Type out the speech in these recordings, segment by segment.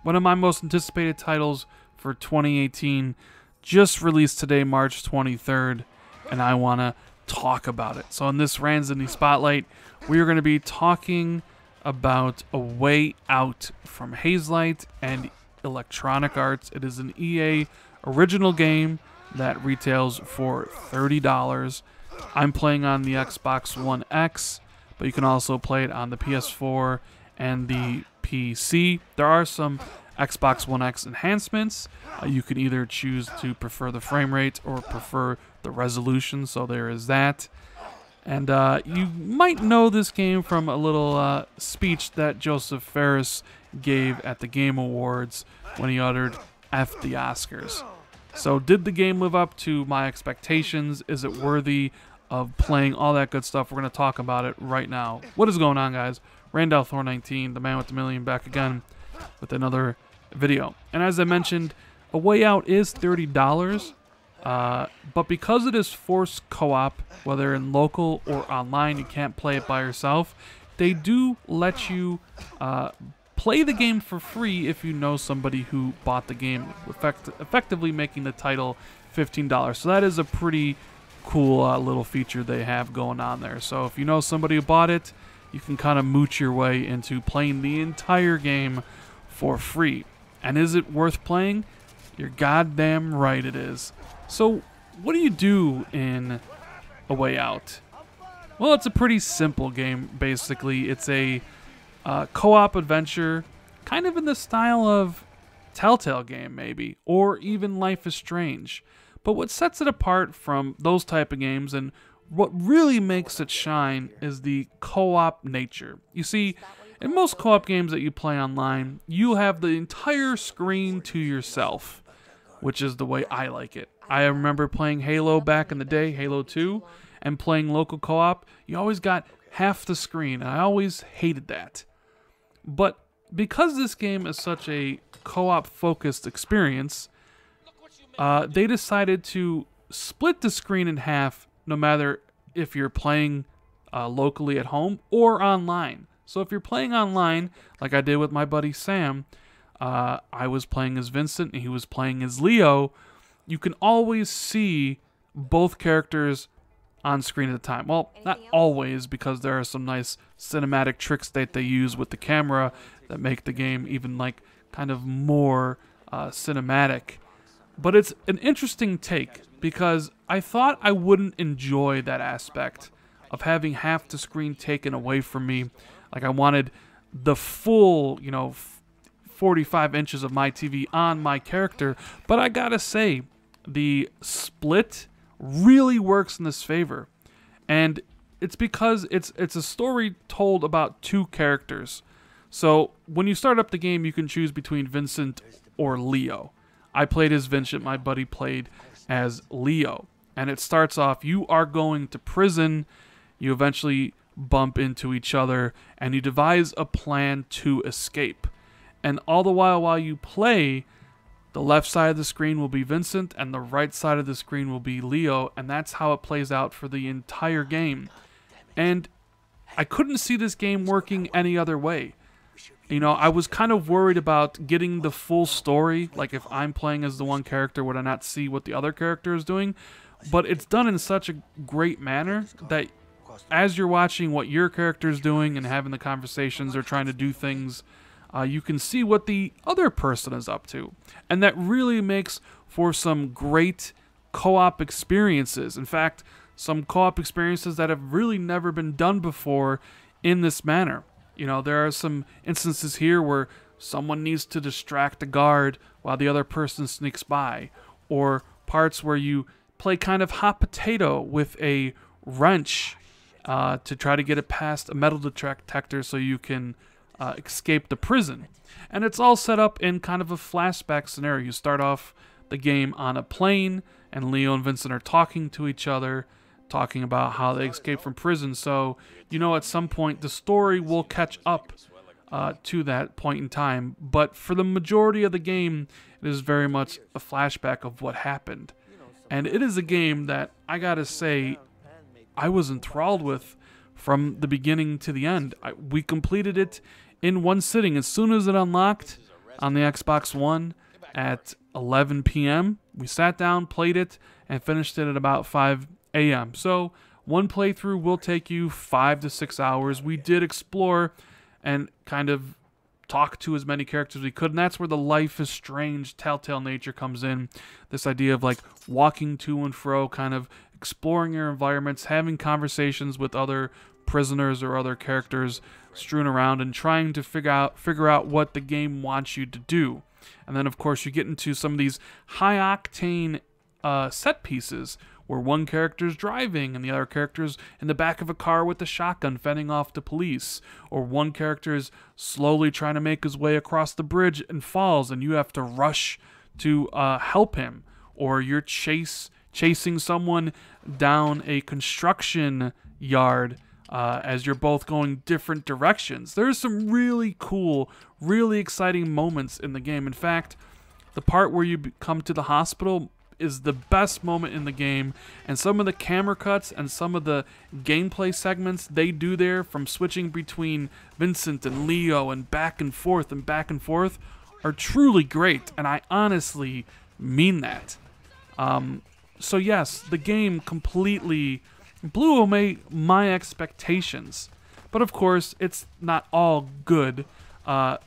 one of my most anticipated titles for 2018, just released today, March 23rd, and I want to talk about it. So in this Ranzini Spotlight, we are going to be talking about A Way Out from Hazelight and Electronic Arts. It is an EA original game that retails for $30. I'm playing on the Xbox One X, but you can also play it on the PS4 and the PC. There are some Xbox One X enhancements. You can either choose to prefer the frame rate or prefer the resolution, so there is that. And you might know this game from a little speech that Joseph Ferris gave at the Game Awards when he uttered F the Oscars. So did the game live up to my expectations? Is it worthy of playing? All that good stuff. We're going to talk about it right now. What is going on, guys? Randall Thor 19, the man with the million, back again with another video. And as I mentioned, A Way Out is $30. But because it is forced co-op, whether in local or online, you can't play it by yourself, they do let you play the game for free if you know somebody who bought the game, effectively making the title $15. So that is a pretty cool little feature they have going on there. So if you know somebody who bought it, you can kind of mooch your way into playing the entire game for free. And is it worth playing? You're goddamn right it is. So what do you do in A Way Out? Well, it's a pretty simple game, basically. It's a co-op adventure, kind of in the style of Telltale game, maybe, or even Life is Strange. But what sets it apart from those type of games, and what really makes it shine, is the co-op nature. You see, in most co-op games that you play online, you have the entire screen to yourself, which is the way I like it. I remember playing Halo back in the day, Halo 2, and playing local co-op. You always got half the screen, and I always hated that. But because this game is such a co-op focused experience, they decided to split the screen in half, no matter if you're playing locally at home or online. So if you're playing online, like I did with my buddy Sam, I was playing as Vincent and he was playing as Leo, you can always see both characters on screen at a time. Well, not always, because there are some nice cinematic tricks that they use with the camera that make the game even like kind of more cinematic. But it's an interesting take, because I thought I wouldn't enjoy that aspect of having half the screen taken away from me. Like I wanted the full, 45 inches of my TV on my character. But I gotta say, the split really works in this favor. And it's because it's a story told about two characters. So when you start up the game, you can choose between Vincent or Leo. I played as Vincent, my buddy played as Leo. And it starts off, you are going to prison, you eventually bump into each other, and you devise a plan to escape. And all the while you play, the left side of the screen will be Vincent, and the right side of the screen will be Leo, and that's how it plays out for the entire game. And I couldn't see this game working any other way. I was kind of worried about getting the full story, like if I'm playing as the one character, would I not see what the other character is doing? But it's done in such a great manner that as you're watching what your character is doing and having the conversations or trying to do things, you can see what the other person is up to. And that really makes for some great co-op experiences. In fact, some co-op experiences that have really never been done before in this manner. There are some instances here where someone needs to distract a guard while the other person sneaks by. Or parts where you play kind of hot potato with a wrench to try to get it past a metal detector so you can escape the prison. And it's all set up in kind of a flashback scenario. You start off the game on a plane, and Leo and Vincent are talking to each other, talking about how they escaped from prison. So, at some point the story will catch up to that point in time. But for the majority of the game, it is very much a flashback of what happened. And it is a game that, I gotta say, I was enthralled with from the beginning to the end. We completed it in one sitting. As soon as it unlocked, on the Xbox One at 11 p.m. We sat down, played it, and finished it at about 5 a.m. So one playthrough will take you 5 to 6 hours. We did explore and kind of talk to as many characters as we could, and that's where the Life is Strange telltale nature comes in. This idea of like walking to and fro, kind of exploring your environments, having conversations with other prisoners or other characters strewn around, and trying to figure out what the game wants you to do. And then of course you get into some of these high octane set pieces where one character's driving and the other character's in the back of a car with a shotgun fending off the police, or one character's slowly trying to make his way across the bridge and falls and you have to rush to help him, or you're chasing someone down a construction yard as you're both going different directions. There's some really cool, really exciting moments in the game. In fact, the part where you come to the hospital is the best moment in the game, and some of the camera cuts and some of the gameplay segments they do there, from switching between Vincent and Leo and back and forth, are truly great, and I honestly mean that. So yes, the game completely blew away my expectations, but of course it's not all good.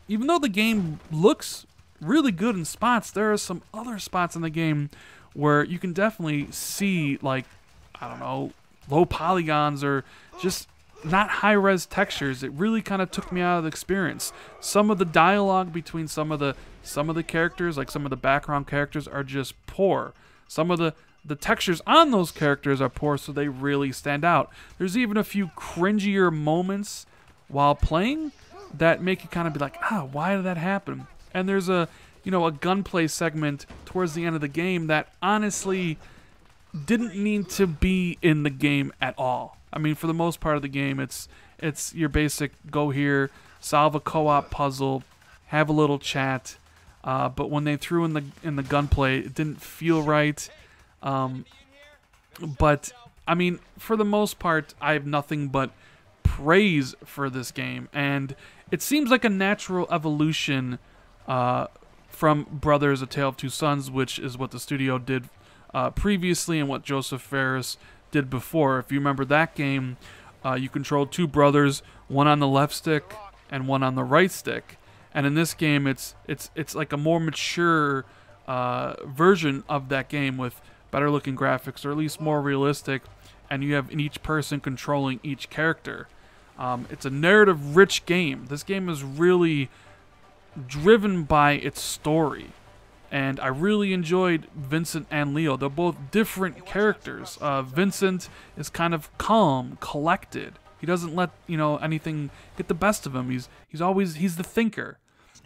Even though the game looks really good in spots, there are some other spots in the game where you can definitely see, like, I don't know, low polygons or just not high-res textures. It really kind of took me out of the experience. Some of the dialogue between some of the characters, like some of the background characters, are just poor. Some of the textures on those characters are poor, so they really stand out. There's even a few cringier moments while playing that make you kind of be like, why did that happen? And there's a gunplay segment towards the end of the game that honestly didn't need to be in the game at all. I mean, for the most part of the game, it's your basic go here, solve a co-op puzzle, have a little chat. But when they threw in the gunplay, it didn't feel right. But I mean, for the most part, I have nothing but praise for this game, and it seems like a natural evolution from Brothers: A Tale of Two Sons, which is what the studio did previously and what Joseph Fares did before. If you remember that game, you controlled two brothers, one on the left stick and one on the right stick. And in this game, it's like a more mature version of that game with better looking graphics, or at least more realistic, and you have each person controlling each character. It's a narrative-rich game. This game is really driven by its story, and I really enjoyed Vincent and Leo. They're both different characters. Vincent is kind of calm, collected. He doesn't let anything get the best of him. He's the thinker.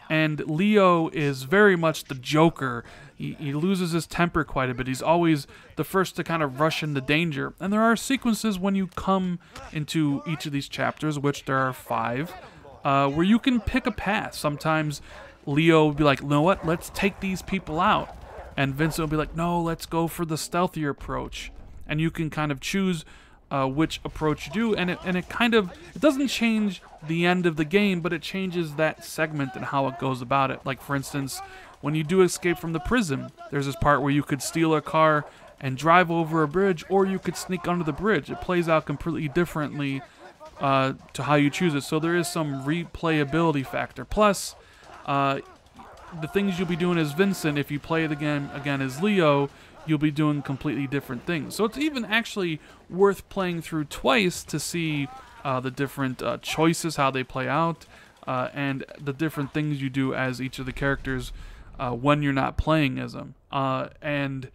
And Leo is very much the joker. He loses his temper quite a bit. He's always the first to kind of rush into danger. And there are sequences when you come into each of these chapters, which there are 5, where you can pick a path. Sometimes Leo will be like, you know what, let's take these people out. And Vincent will be like, no, let's go for the stealthier approach. And you can kind of choose which approach you do, and it doesn't change the end of the game, but it changes that segment and how it goes about it. Like, for instance, when you do escape from the prison, there's this part where you could steal a car and drive over a bridge, or you could sneak under the bridge. It plays out completely differently to how you choose it, so there is some replayability factor. Plus, the things you'll be doing as Vincent, if you play the game again as Leo, you'll be doing completely different things. So it's even actually worth playing through twice to see the different choices, how they play out, and the different things you do as each of the characters when you're not playing as them. And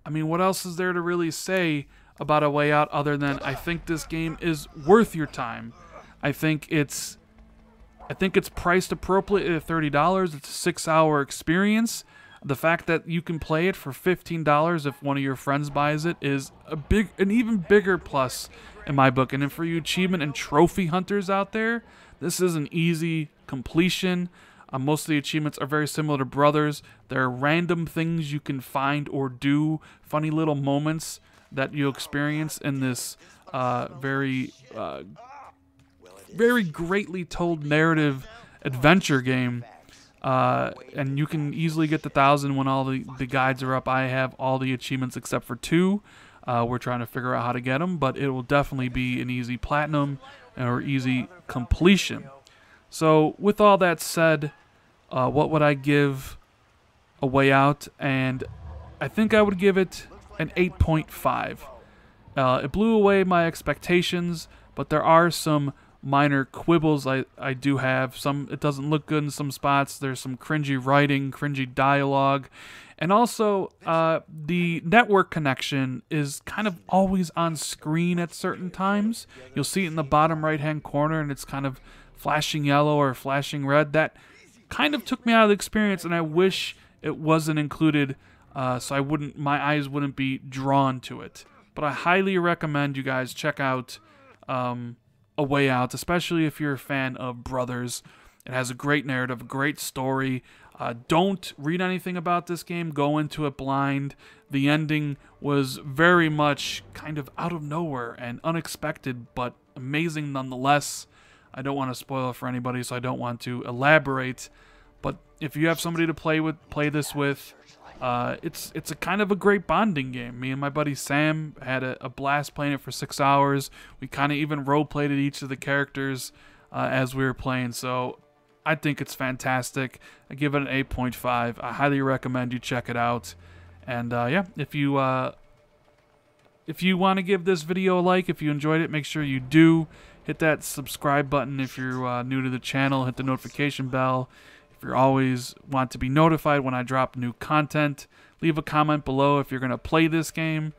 I mean, what else is there to really say about A Way Out other than I think this game is worth your time? I think it's priced appropriately at $30. It's a 6-hour experience. The fact that you can play it for $15 if one of your friends buys it is an even bigger plus in my book. And then for you achievement and trophy hunters out there, this is an easy completion. Most of the achievements are very similar to Brothers. There are random things you can find or do, funny little moments that you experience in this very greatly told narrative adventure game. and you can easily get the 1,000 when all the guides are up. I have all the achievements except for 2. We're trying to figure out how to get them, but it will definitely be an easy platinum or easy completion. So with all that said, what would I give A Way Out? And I think I would give it an 8.5. It blew away my expectations, but there are some minor quibbles I do have. It doesn't look good in some spots. There's some cringy writing, cringy dialogue. And also, the network connection is kind of always on screen at certain times. You'll see it in the bottom right-hand corner, and it's kind of flashing yellow or flashing red. That kind of took me out of the experience, and I wish it wasn't included, so my eyes wouldn't be drawn to it. But I highly recommend you guys check out A Way Out, especially if you're a fan of Brothers. It has a great narrative, a great story. Don't read anything about this game. Go into it blind. The ending was very much kind of out of nowhere and unexpected, but amazing nonetheless. I don't want to spoil it for anybody, so I don't want to elaborate. But if you have somebody to play this with, it's a kind of a great bonding game. Me and my buddy Sam had a blast playing it for 6 hours. We kind of even role-played each of the characters as we were playing, so I think it's fantastic. I give it an 8.5. I highly recommend you check it out. And yeah, if you want to give this video a like, if you enjoyed it, make sure you do. Hit that subscribe button if you're new to the channel. Hit the notification bell if you always want to be notified when I drop new content. Leave a comment below if you're going to play this game,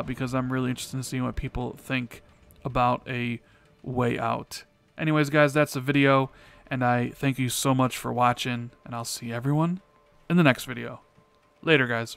because I'm really interested in seeing what people think about A Way Out. Anyways, guys, that's the video. And I thank you so much for watching, and I'll see everyone in the next video. Later, guys.